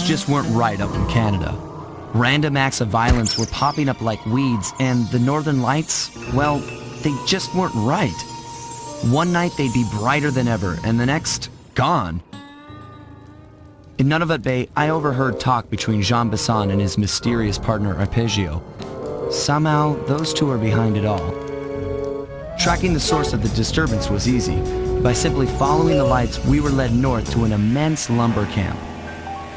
Things just weren't right up in Canada. Random acts of violence were popping up like weeds, and the Northern Lights, well, they just weren't right. One night they'd be brighter than ever, and the next, gone. In Nunavut Bay, I overheard talk between Jean Besson and his mysterious partner Arpeggio. Somehow, those two are behind it all. Tracking the source of the disturbance was easy. By simply following the lights, we were led north to an immense lumber camp.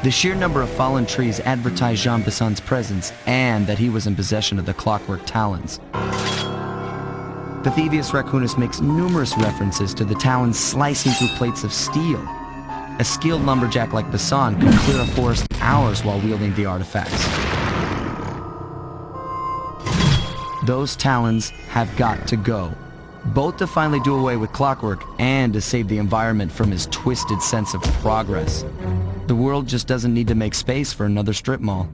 The sheer number of fallen trees advertised Jean Besson's presence and that he was in possession of the clockwork talons. The Thieves Raccoonus makes numerous references to the talons slicing through plates of steel. A skilled lumberjack like Besson could clear a forest hours while wielding the artifacts. Those talons have got to go, both to finally do away with clockwork and to save the environment from his twisted sense of progress. The world just doesn't need to make space for another strip mall.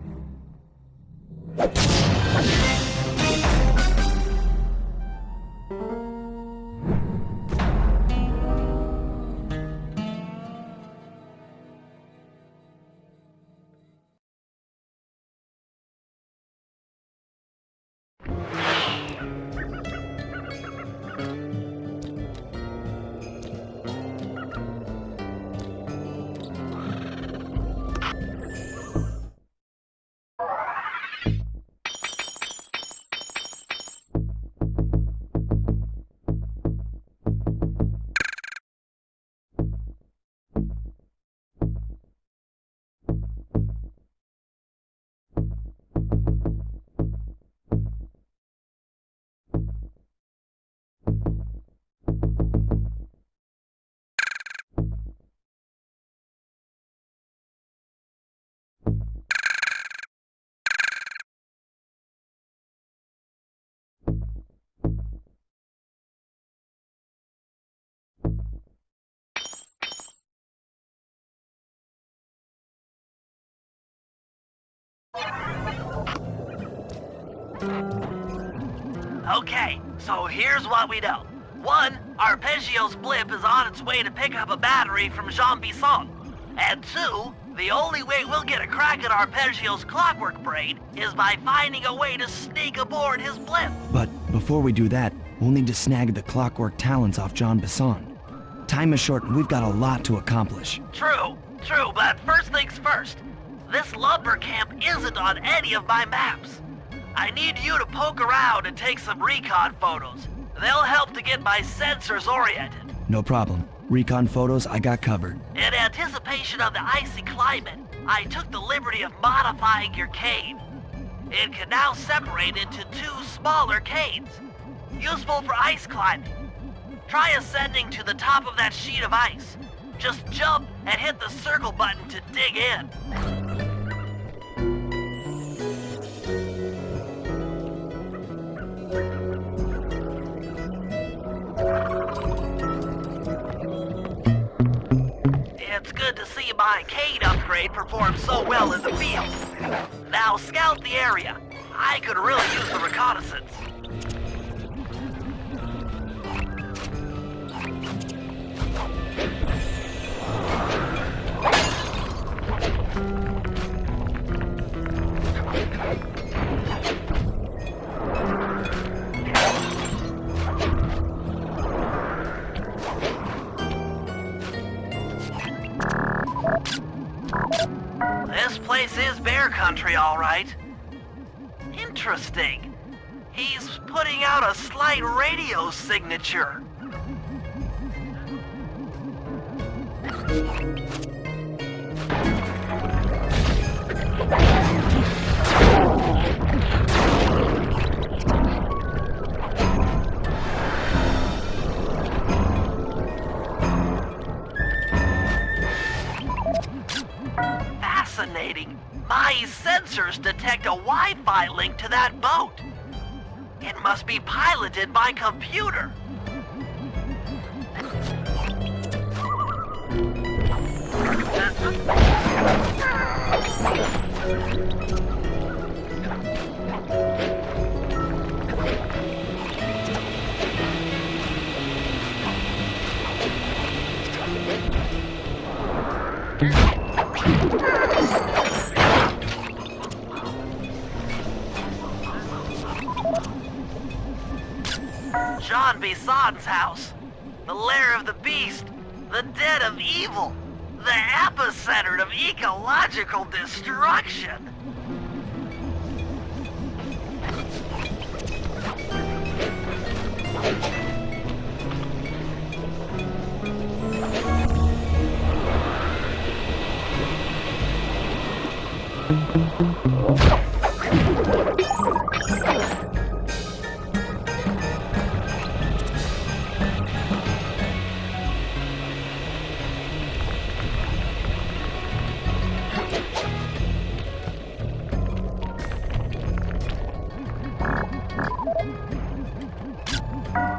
Okay, so here's what we know. 1, Arpeggio's blip is on its way to pick up a battery from Jean Besson. And 2, the only way we'll get a crack at Arpeggio's clockwork brain is by finding a way to sneak aboard his blip. But before we do that, we'll need to snag the clockwork talons off Jean Besson. Time is short and we've got a lot to accomplish. True, but first things first. This lumber camp isn't on any of my maps. I need you to poke around and take some recon photos. They'll help to get my sensors oriented. No problem. Recon photos I got covered. In anticipation of the icy climate, I took the liberty of modifying your cave. It can now separate into 2 smaller caves, useful for ice climbing. Try ascending to the top of that sheet of ice. Just jump and hit the circle button to dig in. It's good to see my cane upgrade perform so well in the field. Now scout the area. I could really use the reconnaissance. This place is bear country, all right. Interesting. He's putting out a slight radio signature. Fascinating. My sensors detect a Wi-Fi link to that boat. It must be piloted by computer. Jean Bison's house. The lair of the beast. The den of evil. The epicenter of ecological destruction.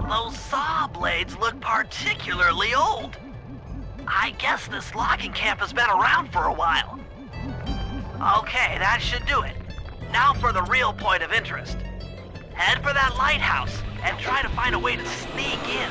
Those saw blades look particularly old. I guess this logging camp has been around for a while. Okay, that should do it. Now for the real point of interest. Head for that lighthouse and try to find a way to sneak in.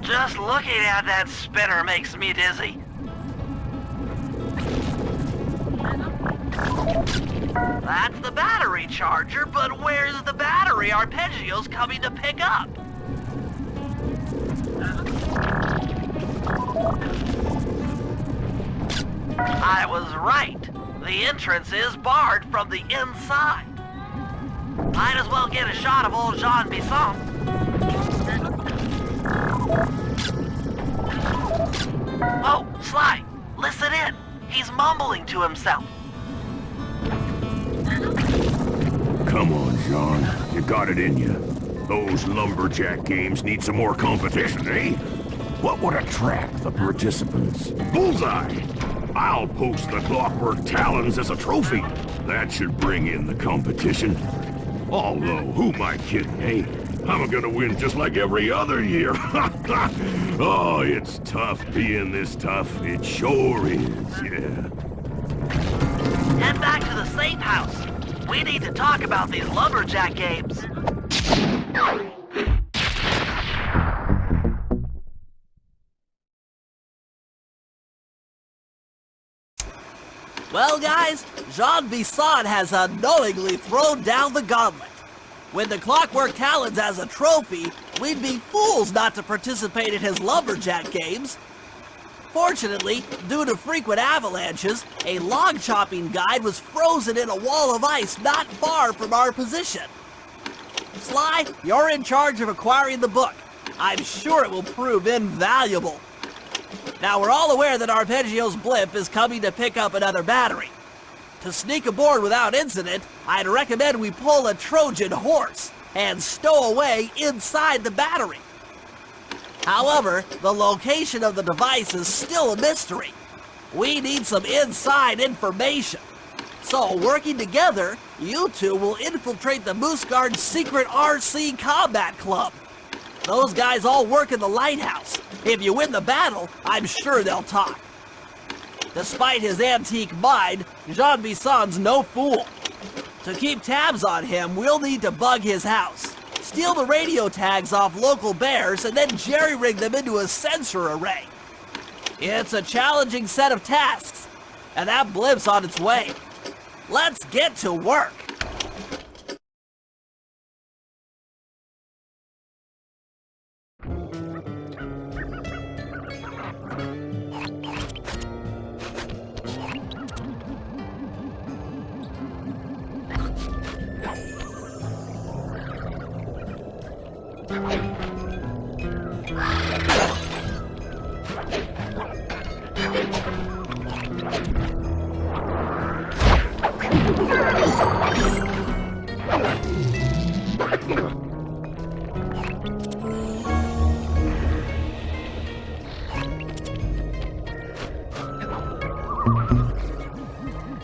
Just looking at that spinner makes me dizzy. That's the battery charger, but where's the battery arpeggios coming to pick up? I was right. The entrance is barred from the inside. Might as well get a shot of old Jean Bison. Oh, Sly, listen in. He's mumbling to himself. Come on, Jean. You got it in you. Those lumberjack games need some more competition, eh? What would attract the participants? Bullseye! I'll post the Clockwork Talons as a trophy. That should bring in the competition. Although, who am I kidding, eh? I'm gonna win just like every other year. Oh, it's tough being this tough. It sure is, yeah. Head back to the safe house. We need to talk about these lumberjack games. Well, guys, Jean Bison has unknowingly thrown down the gauntlet. With the Clockwork Talons as a trophy, we'd be fools not to participate in his lumberjack games. Fortunately, due to frequent avalanches, a log chopping guide was frozen in a wall of ice not far from our position. Sly, you're in charge of acquiring the book. I'm sure it will prove invaluable. Now, we're all aware that Arpeggio's blimp is coming to pick up another battery. To sneak aboard without incident, I'd recommend we pull a Trojan horse and stow away inside the battery. However, the location of the device is still a mystery. We need some inside information. So, working together, you two will infiltrate the Moose Guard's secret RC combat club. Those guys all work in the lighthouse. If you win the battle, I'm sure they'll talk. Despite his antique mind, Jean Bison's no fool. To keep tabs on him, we'll need to bug his house, steal the radio tags off local bears, and then jerry-rig them into a sensor array. It's a challenging set of tasks, and that blimp's on its way. Let's get to work.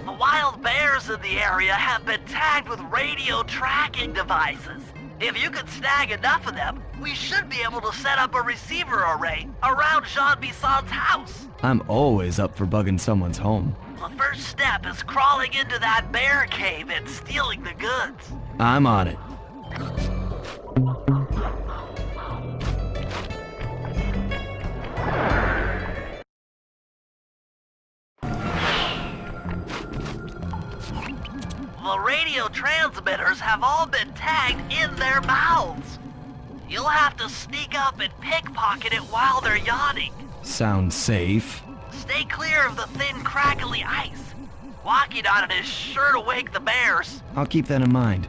The wild bears in the area have been tagged with radio tracking devices. If you can snag enough of them, we should be able to set up a receiver array around Jean Bison's house. I'm always up for bugging someone's home. The first step is crawling into that bear cave and stealing the goods. I'm on it. The radio transmitters have all been tagged in their mouths. You'll have to sneak up and pickpocket it while they're yawning. Sounds safe. Stay clear of the thin, crackly ice. Walking on it is sure to wake the bears. I'll keep that in mind.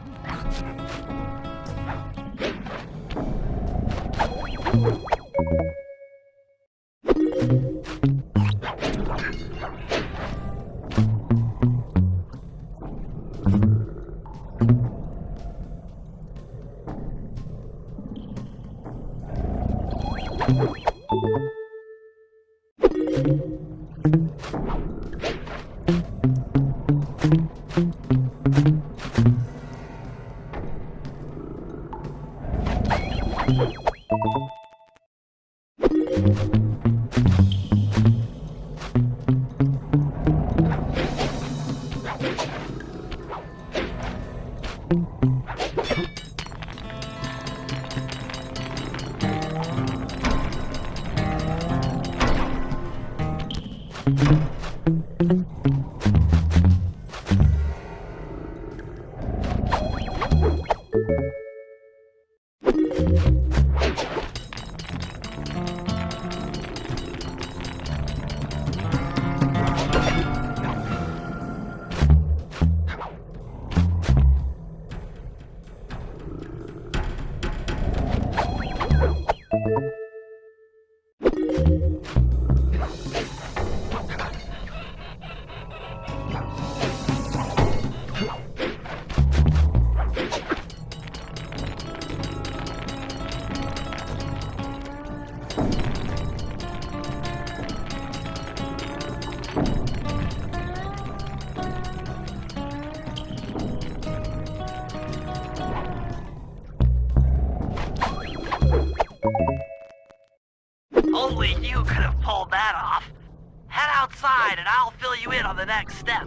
Only you could have pulled that off. Head outside and I'll fill you in on the next step.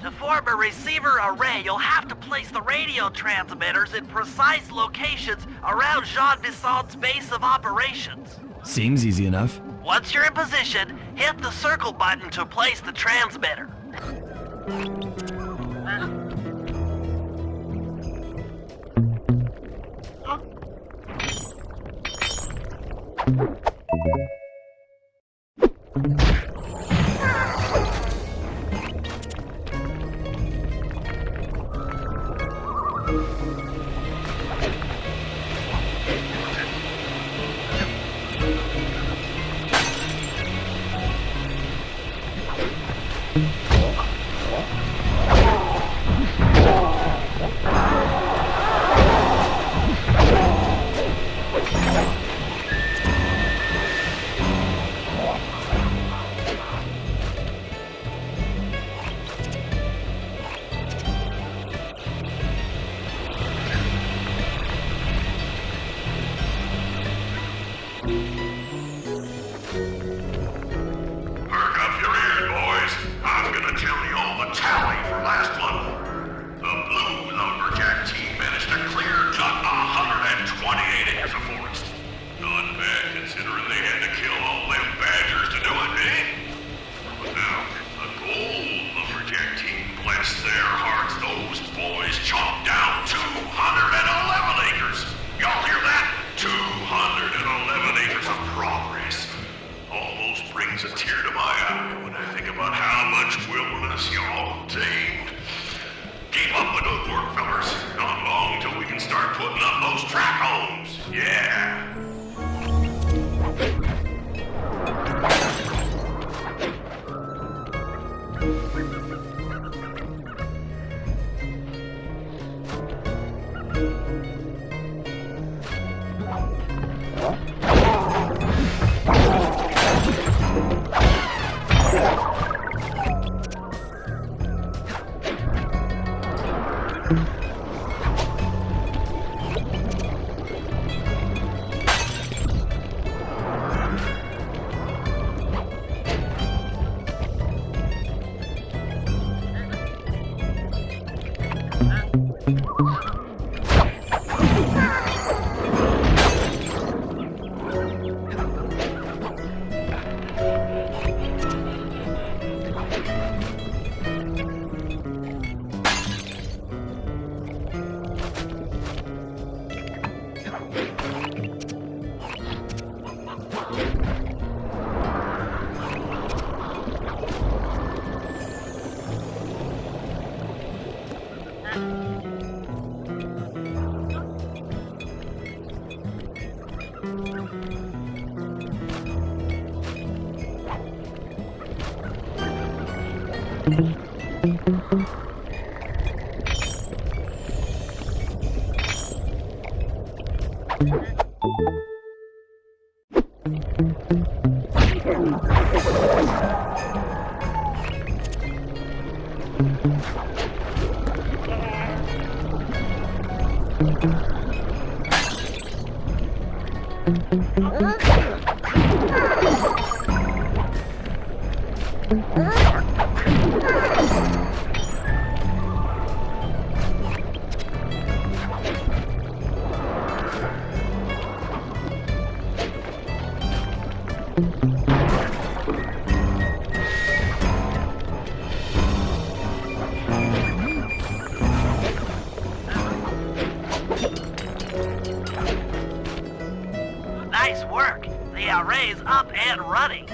To form a receiver array, you'll have to place the radio transmitters in precise locations around Jean Bison's base of operations. Seems easy enough. Once you're in position, hit the circle button to place the transmitter. Nice work. The array's up and running.